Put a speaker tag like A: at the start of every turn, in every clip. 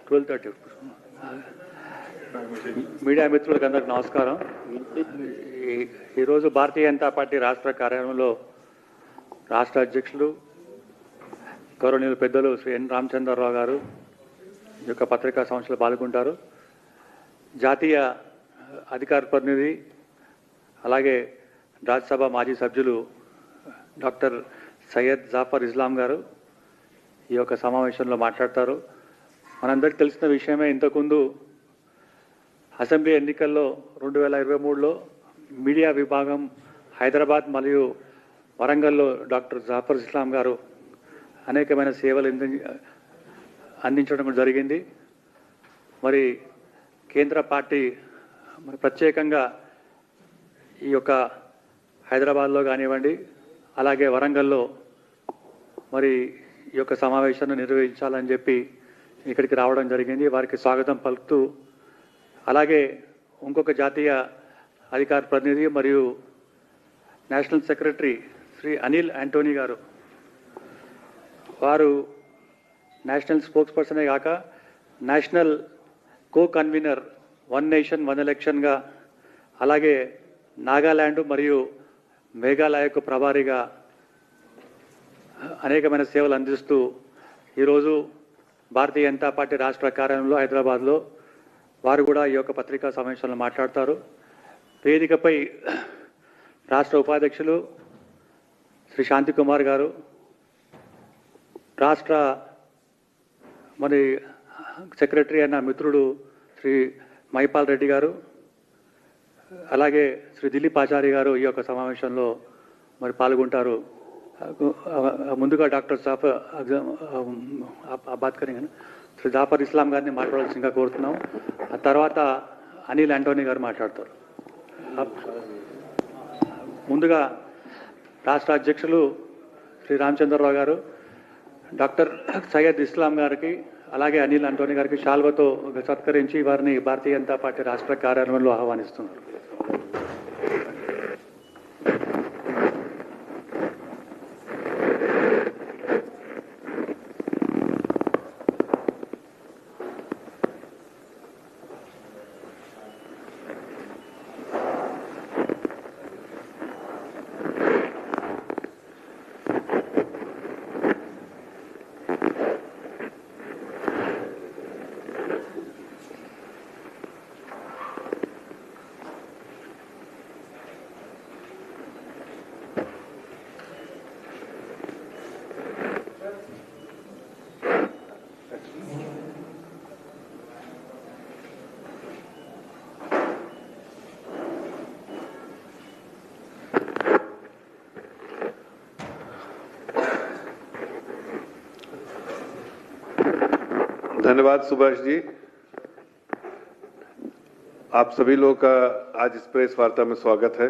A: 12:30 media మిత్రులకు అందరికి నమస్కారం. ఈరోజు భారతీయ జనతా పార్టీ రాష్ట్ర కార్యాలయంలో రాష్ట్ర అధ్యక్షులు గౌరవనీయులు పెద్దలు శ్రీ ఎన్ రామచంద్రరావు గారు ఈ యొక్క పత్రికా సంస్థలో పాల్గొంటారు. జాతీయ అధికార ప్రతినిధి అలాగే రాజ్యసభ మాజీ సభ్యులు డాక్టర్ సయ్యద్ జాఫర్ ఇస్లాం గారు ఈ యొక్క సమావేశంలో మాట్లాడతారు. మనందరికీ తెలిసిన విషయమే, ఇంతకుముందు అసెంబ్లీ ఎన్నికల్లో 2023లో మీడియా విభాగం హైదరాబాద్ మరియు వరంగల్లో డాక్టర్ జాఫర్ ఇస్లాం గారు అనేకమైన సేవలు అందించడం జరిగింది. మరి కేంద్ర పార్టీ మరి ప్రత్యేకంగా ఈ యొక్క హైదరాబాద్లో కానివ్వండి అలాగే వరంగల్లో మరి ఈ యొక్క సమావేశాన్ని నిర్వహించాలని చెప్పి ఇక్కడికి రావడం జరిగింది. వారికి స్వాగతం పలుకుతూ అలాగే ఇంకొక జాతీయ అధికార ప్రతినిధి మరియు నేషనల్ సెక్రటరీ శ్రీ అనిల్ యాంటోనీ గారు, వారు నేషనల్ స్పోక్స్ పర్సనే కాక national co convener one nation one ఎలక్షన్గా అలాగే నాగాల్యాండ్ మరియు మేఘాలయకు ప్రభారిగా అనేకమైన సేవలు అందిస్తూ ఈరోజు భారతీయ జనతా పార్టీ రాష్ట్ర కార్యాలయంలో హైదరాబాద్లో వారు కూడా ఈ యొక్క పత్రికా సమావేశంలో మాట్లాడతారు. వేదికపై రాష్ట్ర ఉపాధ్యక్షులు శ్రీ శాంతికుమార్ గారు, రాష్ట్ర మరి సెక్రటరీ అయిన మిత్రుడు శ్రీ మైపాల్ రెడ్డి గారు, అలాగే శ్రీ దిలీప్ ఆచార్య గారు ఈ యొక్క సమావేశంలో మరి పాల్గొంటారు. ముందుగా డాక్టర్ శ్రీ జాఫర్ ఇస్లాం గారిని మాట్లాడాల్సిందిగా కోరుతున్నాం. ఆ తర్వాత అనిల్ యాంటోనీ గారు మాట్లాడతారు. ముందుగా రాష్ట్ర అధ్యక్షులు శ్రీ రామచంద్రరావు గారు డాక్టర్ సయ్యద్ ఇస్లాం గారికి అలాగే అనిల్ యాంటోనీ గారికి శాల్వతో సత్కరించి వారిని భారతీయ జనతా పార్టీ రాష్ట్ర కార్యాలయంలో ఆహ్వానిస్తున్నారు.
B: धन्यवाद सुभाष जी। आप सभी लोगों का आज इस प्रेस वार्ता में स्वागत है।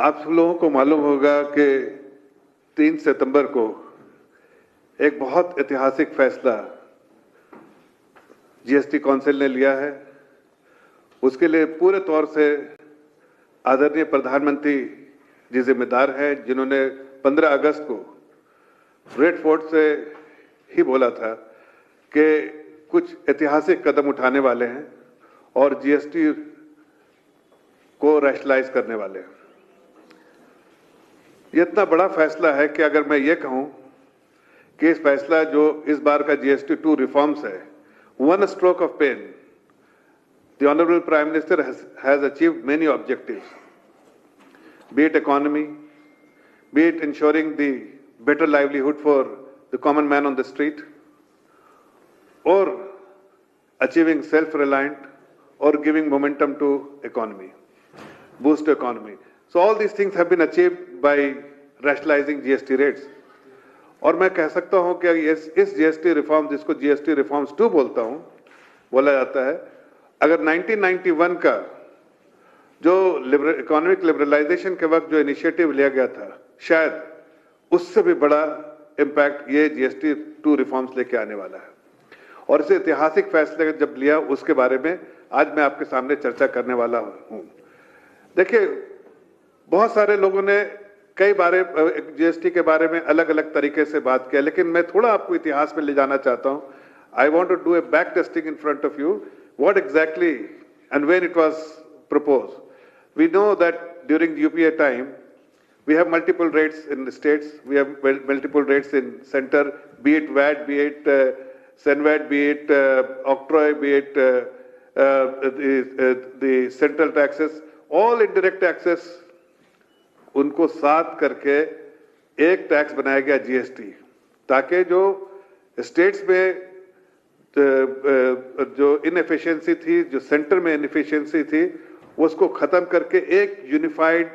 B: आप सब लोगों को मालूम होगा कि 3 सितंबर को एक बहुत ऐतिहासिक फैसला जीएसटी काउंसिल ने लिया है। उसके लिए पूरे तौर से आदरणीय प्रधानमंत्री जी जिम्मेदार हैं, जिन्होंने 15 अगस्त को रेड फोर्ट से ही बोला था कि कुछ ऐतिहासिक कदम उठाने वाले हैं और जीएसटी को रैशनलाइज करने वाले हैं। ये इतना बड़ा फैसला है कि अगर मैं ये कहूं कि इस फैसला जो इस बार का जीएसटी 2 रिफॉर्म्स है, one stroke of pen the honourable prime minister has achieved many objectives, be it economy, be it ensuring the better livelihood for the common man on the street, or achieving self-reliant or giving momentum to economy, boost economy. So all these things have been achieved by rationalizing GST rates. और मैं कह सकता हूं कि इस GST reform, जिसको GST reforms 2 बोला जाता है, अगर 1991 का जो इकोनॉमिक लिबरलाइजेशन के वक्त जो इनिशिएटिव लिया गया था, शायद उससे भी बड़ा इंपैक्ट ये जीएसटी 2 रिफॉर्म्स लेके आने वाला है। और इसे ऐतिहासिक फैसले जब लिया, उसके बारे में आज मैं आपके सामने चर्चा करने वाला हूं। देखिए, बहुत सारे लोगों ने कई बारे जीएसटी के बारे में अलग अलग तरीके से बात किया, लेकिन मैं थोड़ा आपको इतिहास में ले जाना चाहता हूं. I want to do a back testing in front of you. What exactly and when it was proposed? We know that during UPA time, we have multiple rates in the states. We have multiple rates in center, be it VAT, be it SENVAT, be it octroi, be it the central taxes, all indirect taxes. उनको साथ करके एक tax बनाया गया GST, ताकि जो states में जो इनएफिशिएंसी थी, जो सेंटर में इनएफिशिएंसी थी, उसको खत्म करके एक यूनिफाइड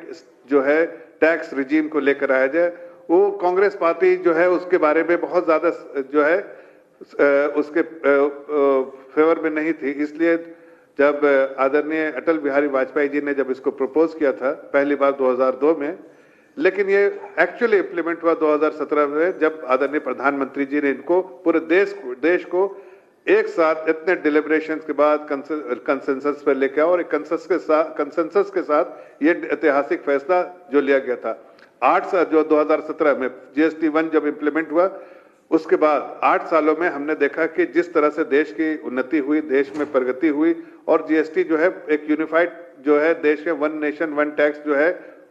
B: जो है टैक्स रिजीम को लेकर आया जाए. वो कांग्रेस पार्टी जो है उसके बारे में बहुत ज्यादा जो है उसके फेवर में नहीं थी. इसलिए जब आदरणीय अटल बिहारी वाजपेयी जी ने जब इसको प्रपोज किया था पहली बार 2002 में, लेकिन ये एक्चुअली इंप्लीमेंट हुआ 2017 में, जब आदरणीय प्रधानमंत्री जी ने इनको पूरे देश को एक साथ इतने डिलिब्रेशंस के बाद कंसेंसस पर लेकर और कंसेंसस के साथ ये ऐतिहासिक फैसला जो लिया गया था. 8 साल जो 2017 में जीएसटी 1 जब इंप्लीमेंट हुआ, उसके बाद 8 सालों में हमने देखा कि जिस तरह से देश की उन्नति हुई, देश में प्रगति हुई, और जीएसटी जो है एक यूनिफाइड जो है देश के वन नेशन वन टैक्स जो है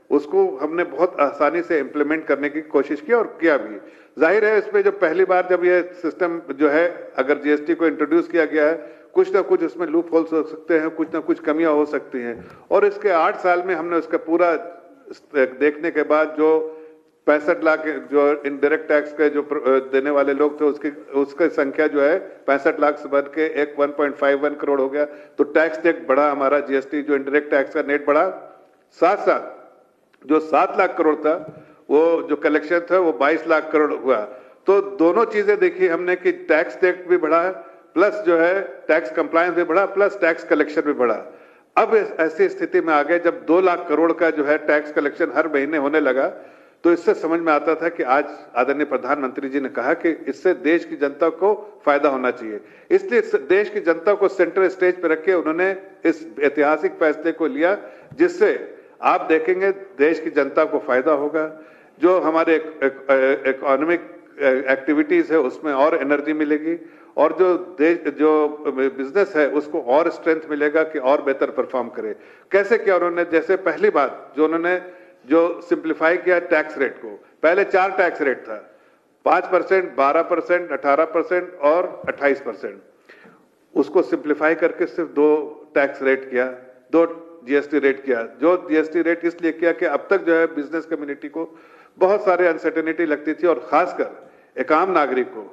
B: उसको हमने बहुत आसानी से इंप्लीमेंट करने की कोशिश की और किया भी. जाहिर है इसमें जब पहली बार जब ये सिस्टम जो है अगर जीएसटी को इंट्रोड्यूस किया गया है, कुछ ना कुछ उसमें लूप होल्स हो सकते हैं, कुछ ना कुछ कमियां हो सकती हैं, और इसके 8 साल में हमने उसका पूरा देखने के बाद जो 65 लाख जो इनडायरेक्ट टैक्स के जो देने वाले लोग थे उसकी संख्या जो है 65 लाख से बढ़ के 1.51 करोड़ हो गया. तो टैक्स नेट बढ़ा हमारा, जीएसटी जो इनडायरेक्ट टैक्स का नेट बढ़ा. साथ साथ जो 7 लाख करोड़ था वो जो कलेक्शन था वो 22 लाख करोड़ हुआ. तो दोनों चीजें देखी हमने कि टैक्स नेट भी बढ़ा, प्लस जो है टैक्स कंप्लायंस भी बढ़ा, प्लस टैक्स कलेक्शन भी बढ़ा. अब ऐसी स्थिति में आ गए जब 2 लाख करोड़ का जो है टैक्स कलेक्शन हर महीने होने लगा, तो इससे समझ में आता था कि आज आदरणीय प्रधानमंत्री जी ने कहा कि इससे देश की जनता को फायदा होना चाहिए. इसलिए देश की जनता को सेंट्रल स्टेज पर रख के उन्होंने इस ऐतिहासिक फैसले को लिया, जिससे आप देखेंगे देश की जनता को फायदा होगा. जो हमारे इकोनॉमिक एक्टिविटीज है उसमें और एनर्जी मिलेगी, और जो बिजनेस है उसको और स्ट्रेंथ मिलेगा कि और बेहतर परफॉर्म करे. कैसे किया उन्होंने? जैसे पहली बात जो उन्होंने जो सिंप्लीफाई किया टैक्स रेट को, पहले 4 टैक्स रेट था, 5%, 12%, 18% और 28%. उसको सिंप्लीफाई करके सिर्फ 2 टैक्स रेट किया, 2 जीएसटी रेट किया. जो जीएसटी रेट इसलिए किया कि अब तक जो है बिजनेस कम्युनिटी को बहुत सारे अनसर्टेनिटी लगती थी, और खासकर एक आम नागरिक को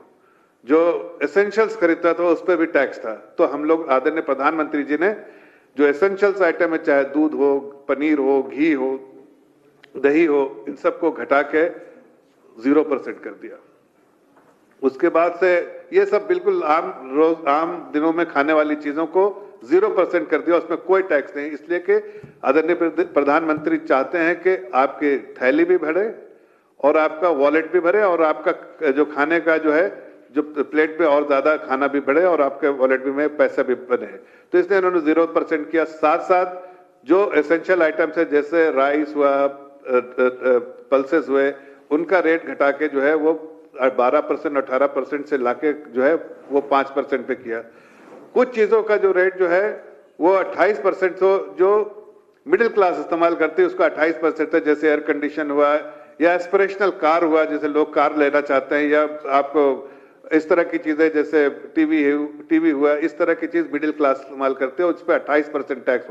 B: जो एसेंशियल्स खरीदता था उस पर भी टैक्स था. तो हम लोग आदरणीय प्रधानमंत्री जी ने जो एसेंशियल्स आइटम है, चाहे दूध हो, पनीर हो, घी हो, दही हो, इन सबको घटा के 0% कर दिया. उसके बाद से ये सब बिल्कुल आम दिनों में खाने वाली चीजों को 0% कर दिया, उसमें कोई टैक्स नहीं. इसलिए कि आदरणीय प्रधानमंत्री चाहते हैं कि आपकी थैली भी भरे और आपका वॉलेट भी भरे, और आपका जो खाने का जो है जो प्लेट पे और ज्यादा खाना भी बढ़े, और आपके वॉलेट भी में पैसा भी बने. तो इसलिए उन्होंने 0% किया. साथ साथ जो एसेंशियल आइटम्स है जैसे राइस हुआ, पल्सेस हुए, उनका रेट घटा के जो है वो 12% 18% से लाके जो है वो 5% पे किया. कुछ चीजों का जो रेट जो है वो 28%, तो जो मिडिल क्लास इस्तेमाल करती है उसका 28% है. जैसे एयर कंडीशन हुआ या एस्पिरेशनल कार हुआ, जैसे लोग कार लेना चाहते हैं, या आपको इस तरह की चीजें जैसे टीवी हुआ, इस तरह की चीज मिडिल क्लास इस्तेमाल करते हैं, उस पर 28% टैक्स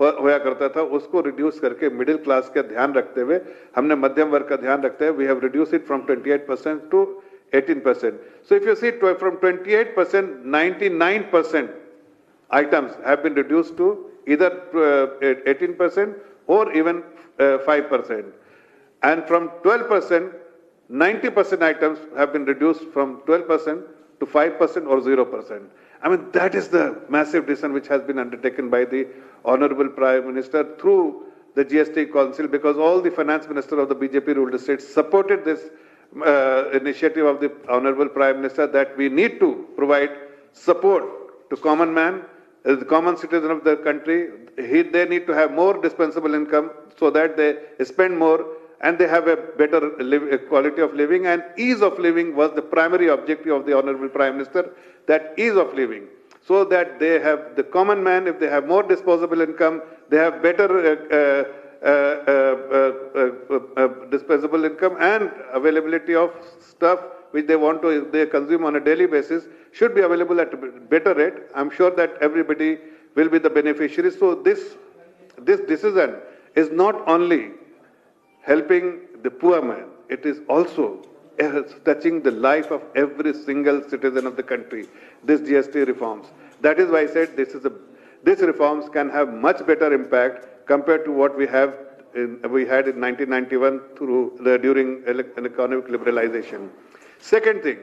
B: होया करता था. उसको रिड्यूस करके मिडिल क्लास का ध्यान रखते हुए, हमने मध्यम वर्ग का ध्यान रखते हुए, we have reduce it from 28% to 18%. So if you see from 28%, 99% items have been reduced to either 18% or even 5%. And from 12%, 90% items have been reduced from 12% to 5% or 0%. I mean, that is the massive decision which has been undertaken by the Honorable Prime Minister through the GST Council, because all the finance minister of the BJP ruled states supported this initiative of the Honorable Prime Minister, that we need to provide support to common man, the common citizen of the country. They need to have more dispensable income so that they spend more and they have a better quality of living, and ease of living was the primary objective of the Honorable Prime Minister, that ease of living. So that they have, the common man, if they have more disposable income, they have better disposable income and availability of stuff which they want to, they consume on a daily basis, should be available at a better rate. I'm sure that everybody will be the beneficiary. So this decision is not only helping the poor man, it is also touching the life of every single citizen of the country, this GST reforms. That is why I said these reforms can have much better impact compared to what we had in 1991 during an economic liberalization. Second thing,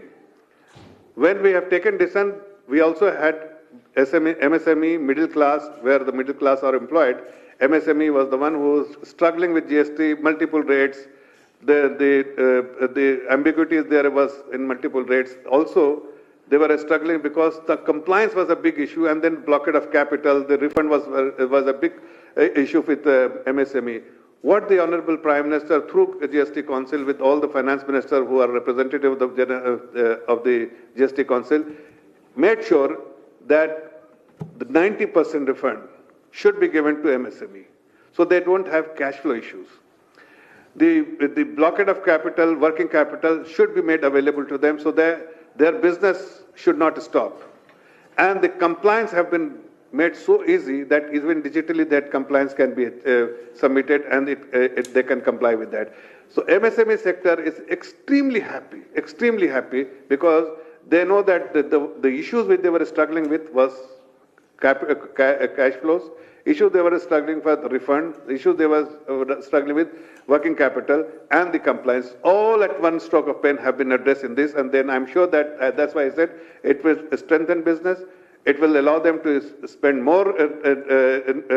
B: when we have taken decision, we also had MSME, middle class, where the middle class are employed. MSME was the one who was struggling with GST, multiple rates. The ambiguity there was in multiple rates. Also, they were struggling because the compliance was a big issue, and then blockade of capital, the refund was a big issue with MSME. What the Honorable Prime Minister, through GST Council, with all the finance ministers who are representative of the GST Council, made sure that the 90% refund should be given to MSME, so they don't have cash flow issues. The blockade of capital, working capital, should be made available to them, so their business should not stop. And the compliance have been made so easy that even digitally that compliance can be submitted, and they can comply with that. So MSME sector is extremely happy because they know that the issues which they were struggling with was cash flows, issue they were struggling for the refund, issue they were struggling with working capital, and the compliance, all at one stroke of pen have been addressed in this. And then I'm sure that that's why I said it will strengthen business. It will allow them to spend more,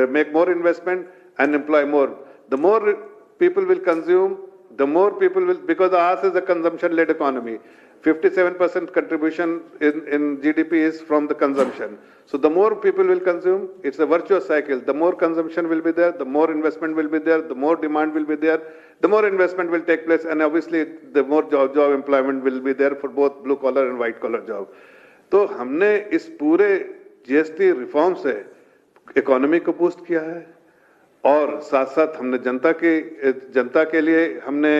B: make more investment and employ more. The more people will consume, the more people will, because ours is a consumption-led economy. 57% contribution in GDP is from the consumption. So the more people will consume, it's a virtuous cycle. The more consumption will be there, the more investment will be there, the more demand will be there, the more investment will take place, and obviously the more job employment will be there for both blue collar and white collar job. तो हमने इस पूरे GST reform से economy को boost किया है, और साथ साथ हमने जनता के लिए हमने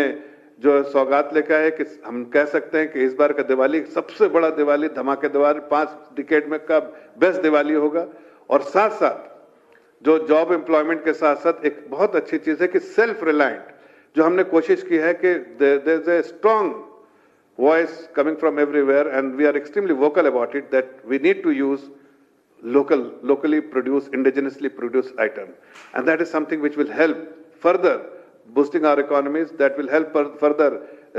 B: जो सौगात लेकर आए कि हम कह सकते हैं कि इस बार का दिवाली सबसे बड़ा दिवाली, धमाकेदार 5 डिकेड में का बेस्ट दिवाली होगा। और साथ साथ जो जॉब एम्प्लॉयमेंट के साथ साथ एक बहुत अच्छी चीज है कि सेल्फ रिलायंट, जो हमने कोशिश की है कि there is a strong voice coming from everywhere, and we are extremely vocal about it, that we need to use locally produced, indigenously produced item. And that is something which will help further boosting our economies, that will help further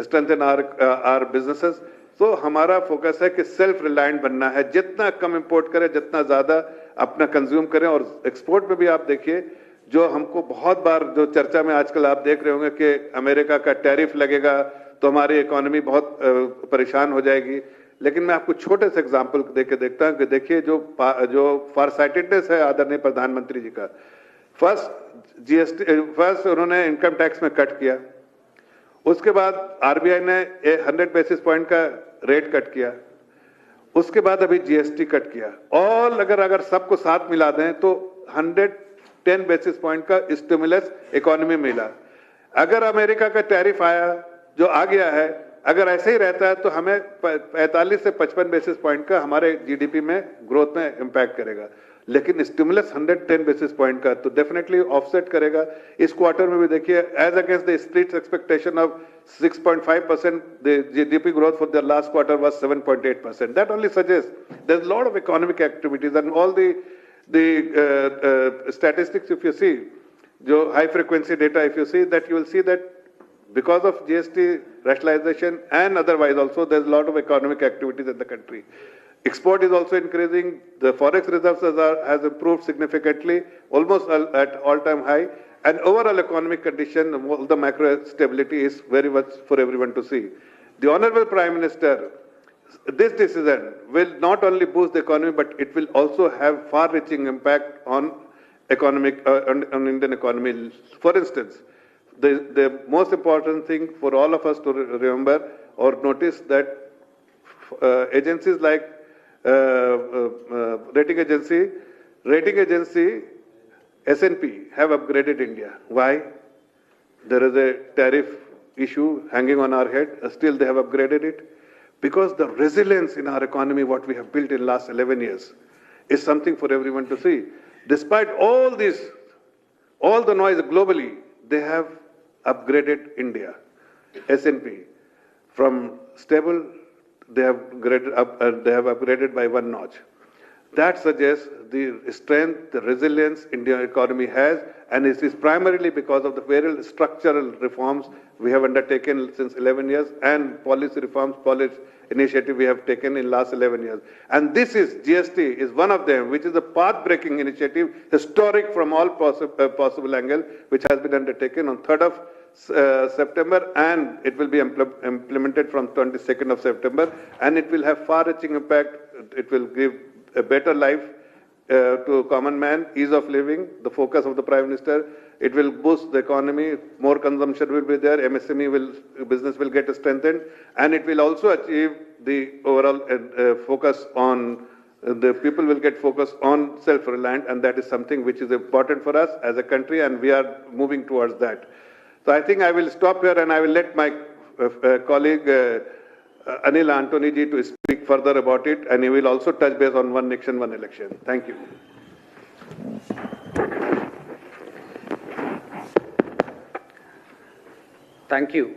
B: strengthen our businesses. So हमारा focus है कि self reliant बनना है, जितना कम import करें, जितना ज्यादा अपना कंज्यूम करें। और एक्सपोर्ट में भी आप देखिए, जो हमको बहुत बार जो चर्चा में आजकल आप देख रहे होंगे कि अमेरिका का टैरिफ लगेगा तो हमारी इकोनॉमी बहुत परेशान हो जाएगी। लेकिन मैं आपको छोटे से एग्जांपल देके देखता हूं कि देखिए जो फारसाइटेडनेस है आदरणीय प्रधानमंत्री जी का, फर्स्ट उन्होंने इनकम टैक्स में कट किया, उसके बाद आरबीआई ने 100 बेसिस पॉइंट का रेट कट किया, उसके बाद अभी जीएसटी कट किया, और अगर सबको साथ मिला दें तो 110 बेसिस पॉइंट का स्टिमुलस इकोनॉमी मिला। अगर अमेरिका का टैरिफ आया जो आ गया है, अगर ऐसे ही रहता है तो हमें 45 से 55 बेसिस पॉइंट का हमारे जीडीपी में ग्रोथ में इंपैक्ट करेगा। लेकिन स्टिमुलस 110 बेसिस पॉइंट का तो डेफिनेटली ऑफसेट करेगा। इस क्वार्टर में भी देखिए, as against the street expectation of 6.5%, the GDP growth for the last quarter was 7.8%. That only suggest there is lot of economic activities and all the statistics if you see, जो high frequency data if you see, that you will see that because of GST rationalization and otherwise also, there's a lot of economic activities in the country. Export is also increasing. The forex reserves has improved significantly, almost at all-time high. And overall economic condition, the macro stability is very much for everyone to see. The Honorable Prime Minister, this decision will not only boost the economy, but it will also have far-reaching impact on Indian economy. For instance, the most important thing for all of us to remember or notice that agencies like rating agency S&P have upgraded India. Why? There is a tariff issue hanging on our head. Still, they have upgraded it because the resilience in our economy, what we have built in the last 11 years, is something for everyone to see. Despite all this, all the noise globally, they have upgraded India. S&P from stable, they have upgraded by one notch. That suggests the strength, the resilience Indian economy has, and it is primarily because of the various structural reforms we have undertaken since 11 years and policy reforms, policy initiative we have taken in last 11 years. And this is, GST is one of them, which is a path-breaking initiative, historic from all possible angle, which has been undertaken on 3rd of September, and it will be implemented from 22nd of September, and it will have far-reaching impact. It will give a better life to a common man, ease of living, the focus of the Prime Minister. It will boost the economy, more consumption will be there, business will get strengthened, and it will also achieve the overall focus on, the people will get focused on self-reliant, and that is something which is important for us as a country, and we are moving towards that. So I think I will stop here and I will let my colleague Anil Antony ji to speak further about it, and he will also touch base on One Nation, One Election. Thank you.
C: Thank you.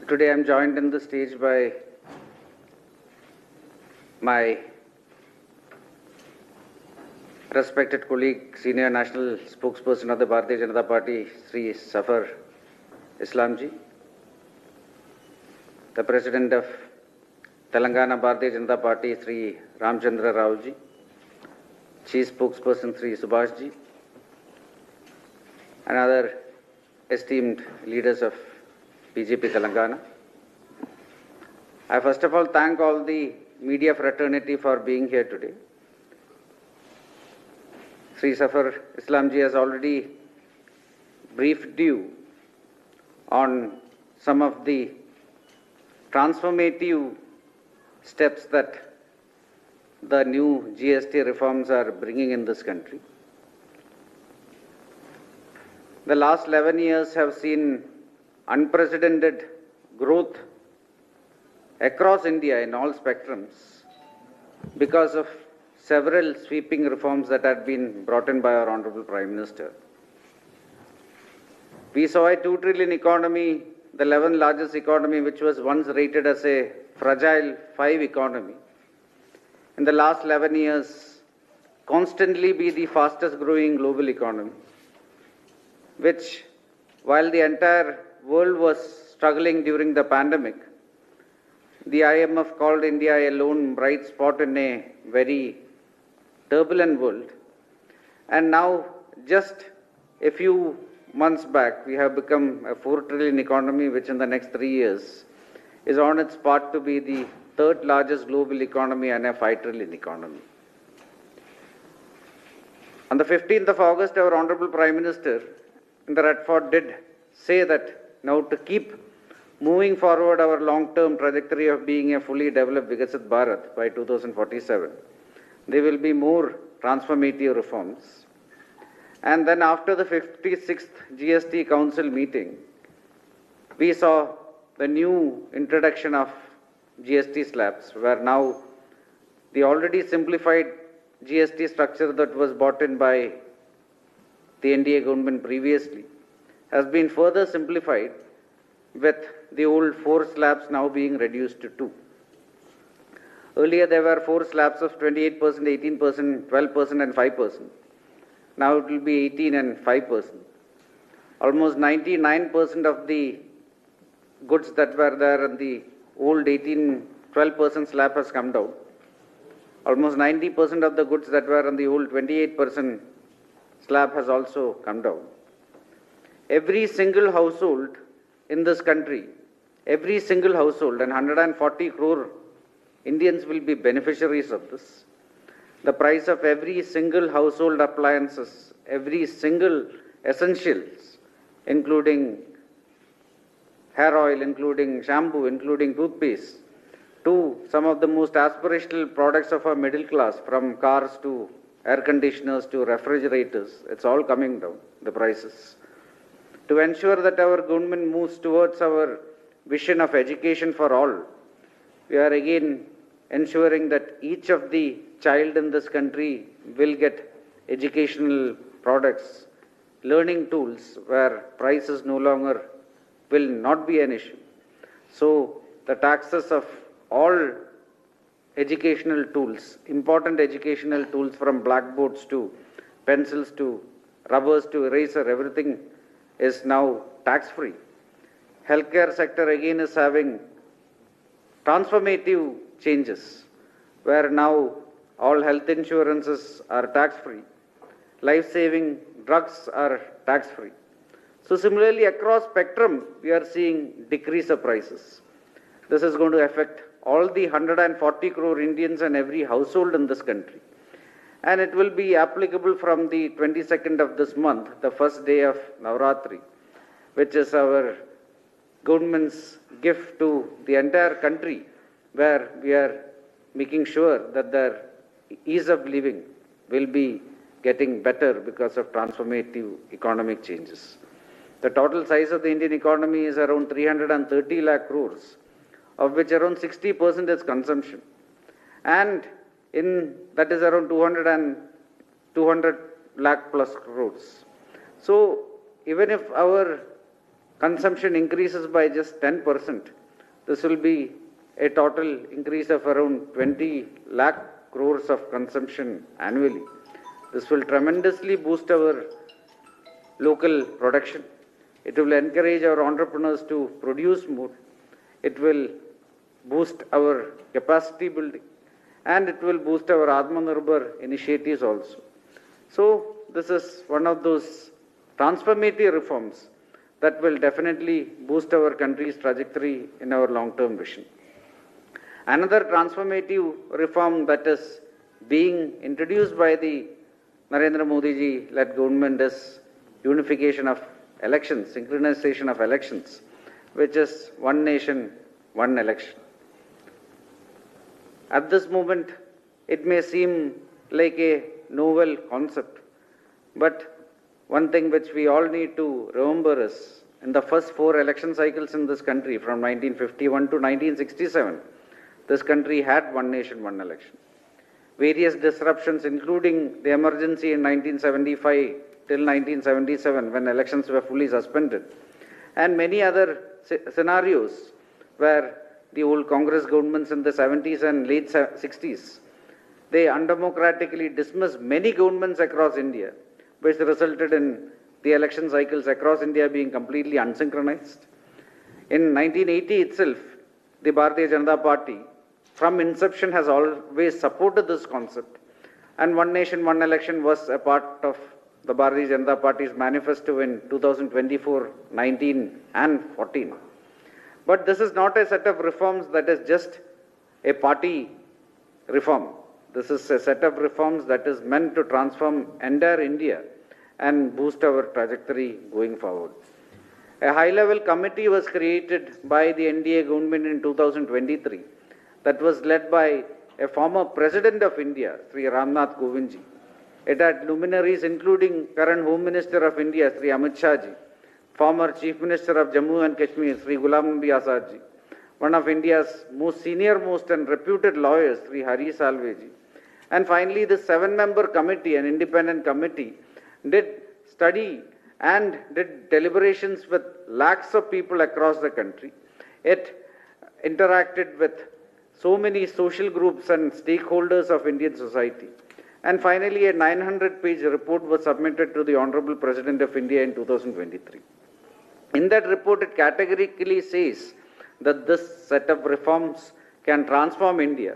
C: Today I am joined in the stage by my respected colleague, senior national spokesperson of the Bharatiya Janata Party, Sri Zafar Islamji, the President of Telangana Bharatiya Janata Party, Sri Ramchandra Raoji, Chief Spokesperson Sri Subhashji, and other esteemed leaders of BJP Telangana. I first of all thank all the media fraternity for being here today. Sri Zafar Islamji has already briefed you on some of the transformative steps that the new GST reforms are bringing in this country. The last 11 years have seen unprecedented growth across India in all spectrums because of several sweeping reforms that had been brought in by our Honorable Prime Minister. We saw a 2 trillion economy, the 11th largest economy, which was once rated as a fragile 5 economy. In the last 11 years, constantly be the fastest growing global economy, which, while the entire world was struggling during the pandemic, the IMF called India a lone bright spot in a very turbulent world. And now, just a few months back, we have become a 4 trillion economy, which in the next 3 years is on its path to be the 3rd largest global economy and a 5 trillion economy. On the 15th of August, our Honorable Prime Minister in the Radford did say that now to keep moving forward our long-term trajectory of being a fully developed Viksit Bharat by 2047, there will be more transformative reforms. And then after the 56th GST Council meeting, we saw the new introduction of GST slabs, where now the already simplified GST structure that was brought in by the NDA government previously has been further simplified, with the old 4 slabs now being reduced to 2. Earlier there were 4 slabs of 28%, 18%, 12% and 5%. Now it will be 18 and 5%. Almost 99% of the goods that were there in the old 12% slab has come down. Almost 90% of the goods that were on the old 28% slab has also come down. Every single household in this country, every single household, and 140 crore Indians will be beneficiaries of this. the price of every single household appliances, every single essentials, including hair oil, including shampoo, including toothpaste, to some of the most aspirational products of our middle class, from cars to air conditioners to refrigerators. It's all coming down, the prices. To ensure that our government moves towards our vision of education for all, we are again ensuring that each of the child in this country will get educational products, learning tools where prices no longer will not be an issue. So the taxes of all educational tools, important educational tools, from blackboards to pencils to rubbers to eraser, everything is now tax-free. Healthcare sector again is having transformative changes, where now all health insurances are tax-free. Life-saving drugs are tax-free. So similarly, across spectrum, we are seeing decrease of prices. This is going to affect all the 140 crore Indians and every household in this country. And it will be applicable from the 22nd of this month, the first day of Navratri, which is our government's gift to the entire country, where we are making sure that their ease of living will be getting better because of transformative economic changes. The total size of the Indian economy is around 330 lakh crores, of which around 60% is consumption. And that is around 200 lakh plus crores. So even if our consumption increases by just 10%, this will be a total increase of around 20 lakh crores of consumption annually. This will tremendously boost our local production. It will encourage our entrepreneurs to produce more. It will boost our capacity building, and it will boost our Atmanirbhar initiatives also. So this is one of those transformative reforms that will definitely boost our country's trajectory in our long-term vision. Another transformative reform that is being introduced by the Narendra Modi ji-led government is unification of elections, synchronization of elections, which is one nation, one election. At this moment, it may seem like a novel concept, but one thing which we all need to remember is, in the first 4 election cycles in this country, from 1951 to 1967, this country had one nation, one election. Various disruptions, including the emergency in 1975 till 1977, when elections were fully suspended, and many other scenarios where the old Congress governments in the 70s and late 60s, they undemocratically dismissed many governments across India, which resulted in the election cycles across India being completely unsynchronized. In 1980 itself, the Bharatiya Janata Party, from inception, has always supported this concept, and one nation, one election was a part of the Bharatiya Janata Party's manifesto in 2024, 19 and 14. But this is not a set of reforms that is just a party reform. This is a set of reforms that is meant to transform entire India and boost our trajectory going forward. A high-level committee was created by the NDA government in 2023 that was led by a former President of India, Sri Ramnath Kovind ji. It had luminaries including current Home Minister of India, Sri Amit Shah ji, former Chief Minister of Jammu and Kashmir, Sri Ghulam Nabi Azad ji, one of India's most senior-most and reputed lawyers, Sri Hari Salve ji. And finally, the 7-member committee, an independent committee, did study and did deliberations with lakhs of people across the country. It interacted with so many social groups and stakeholders of Indian society. And finally, a 900-page report was submitted to the Honorable President of India in 2023. In that report, it categorically says that this set of reforms can transform India.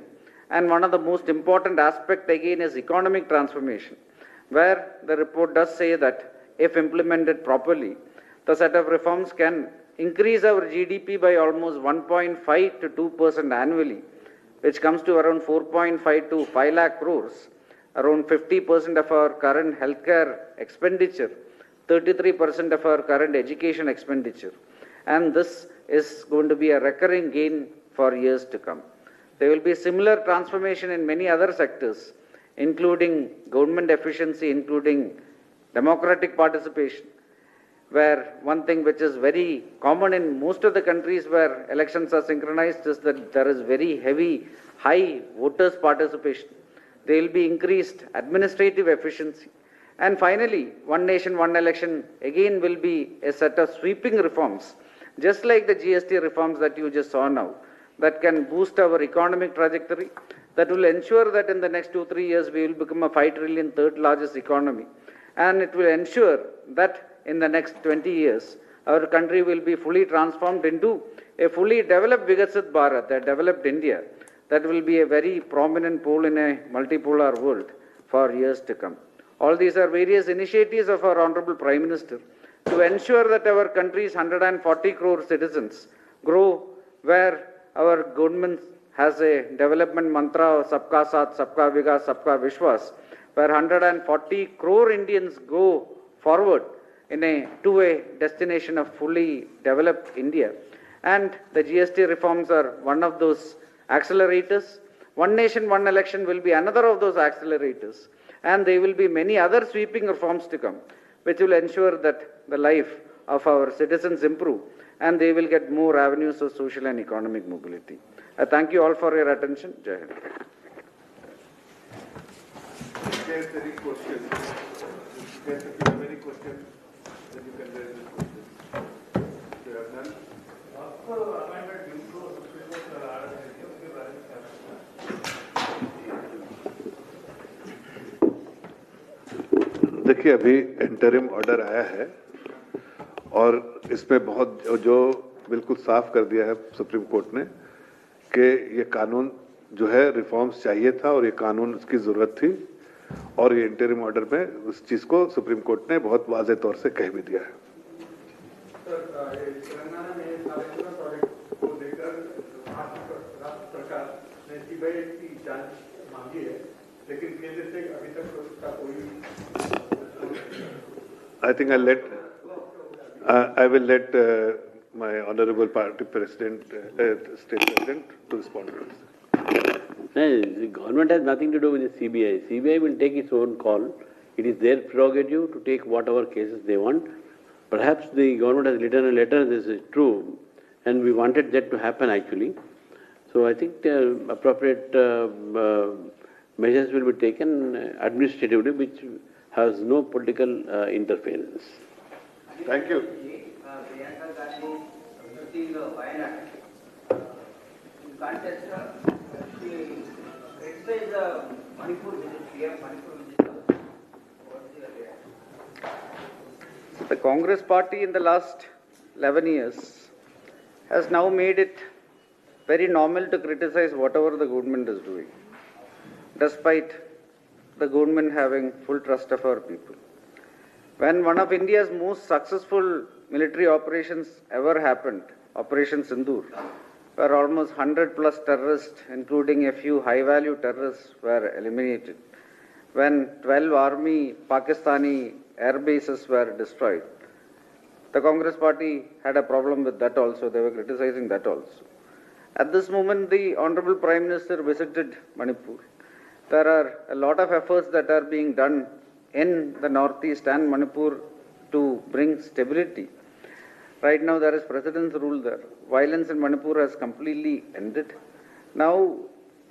C: And one of the most important aspects, again, is economic transformation, where the report does say that if implemented properly, the set of reforms can increase our GDP by almost 1.5 to 2% annually, which comes to around 4.5 to 5 lakh crores, around 50% of our current healthcare expenditure, 33% of our current education expenditure. And this is going to be a recurring gain for years to come. There will be similar transformation in many other sectors, including government efficiency, including democratic participation, where one thing which is very common in most of the countries where elections are synchronized is that there is very heavy, high voters' participation. There will be increased administrative efficiency. And finally, one nation, one election again will be a set of sweeping reforms, just like the GST reforms that you just saw now, that can boost our economic trajectory, that will ensure that in the next 2-3 years we will become a 5 trillion third largest economy. And it will ensure that in the next 20 years, our country will be fully transformed into a fully developed Viksit Bharat, a developed India, that will be a very prominent pole in a multipolar world for years to come. All these are various initiatives of our Honorable Prime Minister to ensure that our country's 140 crore citizens grow, where our government has a development mantra of Sabka Saath, Sabka Vikas, Sabka Vishwas, where 140 crore Indians go forward to a destination of fully developed India. And the GST reforms are one of those accelerators. One nation, one election will be another of those accelerators. And there will be many other sweeping reforms to come, which will ensure that the life of our citizens improve and they will get more avenues of social and economic mobility. I thank you all for your attention. Jai Hind.
B: If there is any question, if you have any question, then you can raise this question. If you have none. देखिए अभी interim order आया है और इसमें बहुत जो बिल्कुल साफ कर दिया है सुप्रीम कोर्ट ने कि ये कानून जो है रिफॉर्म्स चाहिए था और ये कानून उसकी जरूरत थी और ये इंटरिम ऑर्डर में उस चीज को सुप्रीम कोर्ट ने बहुत वाज़ेह तौर से कह भी दिया है।
D: तेलंगाना में सार्वजनिक ऑडिट को लेकर राज्य सरकार ने सीबीआई की जांच मांगी है, लेकिन केंद्र से अभी तक उसका कोई
B: I think I will let my honorable party president, state president, to respond to this.
E: No, the government has nothing to do with the CBI. CBI will take its own call. It is their prerogative to take whatever cases they want. Perhaps the government has written a letter, this is true, and we wanted that to happen actually. So I think appropriate measures will be taken administratively, which has no political interference.
B: Thank you.
C: The Congress party in the last 11 years has now made it very normal to criticize whatever the government is doing, despite the government having full trust of our people. When one of India's most successful military operations ever happened, Operation Sindoor, where almost 100 plus terrorists, including a few high-value terrorists, were eliminated, when 12 army Pakistani air bases were destroyed, the Congress party had a problem with that also. They were criticizing that also. At this moment, the Honorable Prime Minister visited Manipur. There are a lot of efforts that are being done in the Northeast and Manipur to bring stability. Right now there is President's rule there. Violence in Manipur has completely ended. Now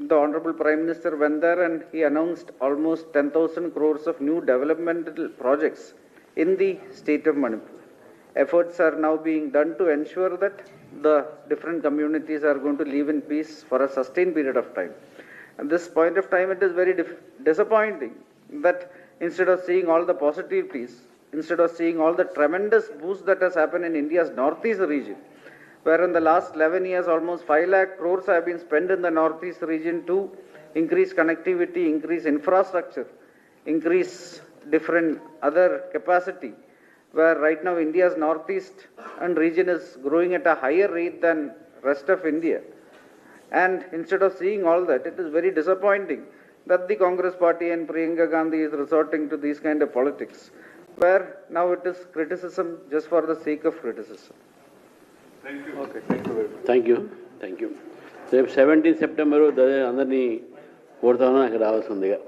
C: the Honorable Prime Minister went there and he announced almost 10,000 crores of new developmental projects in the state of Manipur. Efforts are now being done to ensure that the different communities are going to live in peace for a sustained period of time. At this point of time, it is very disappointing that instead of seeing all the positivities, instead of seeing all the tremendous boost that has happened in India's northeast region, where in the last 11 years almost 5 lakh crores have been spent in the northeast region to increase connectivity, increase infrastructure, increase different other capacity, where right now India's northeast and region is growing at a higher rate than rest of India. And instead of seeing all that, it is very disappointing that the Congress party and Priyanka Gandhi is resorting to these kind of politics, where now it is criticism just for the sake of criticism.
A: Okay thank you very much.
E: Thank you. రేపు 17 September అందరినీ కోరుతాను అక్కడ రావాల్సిందిగా.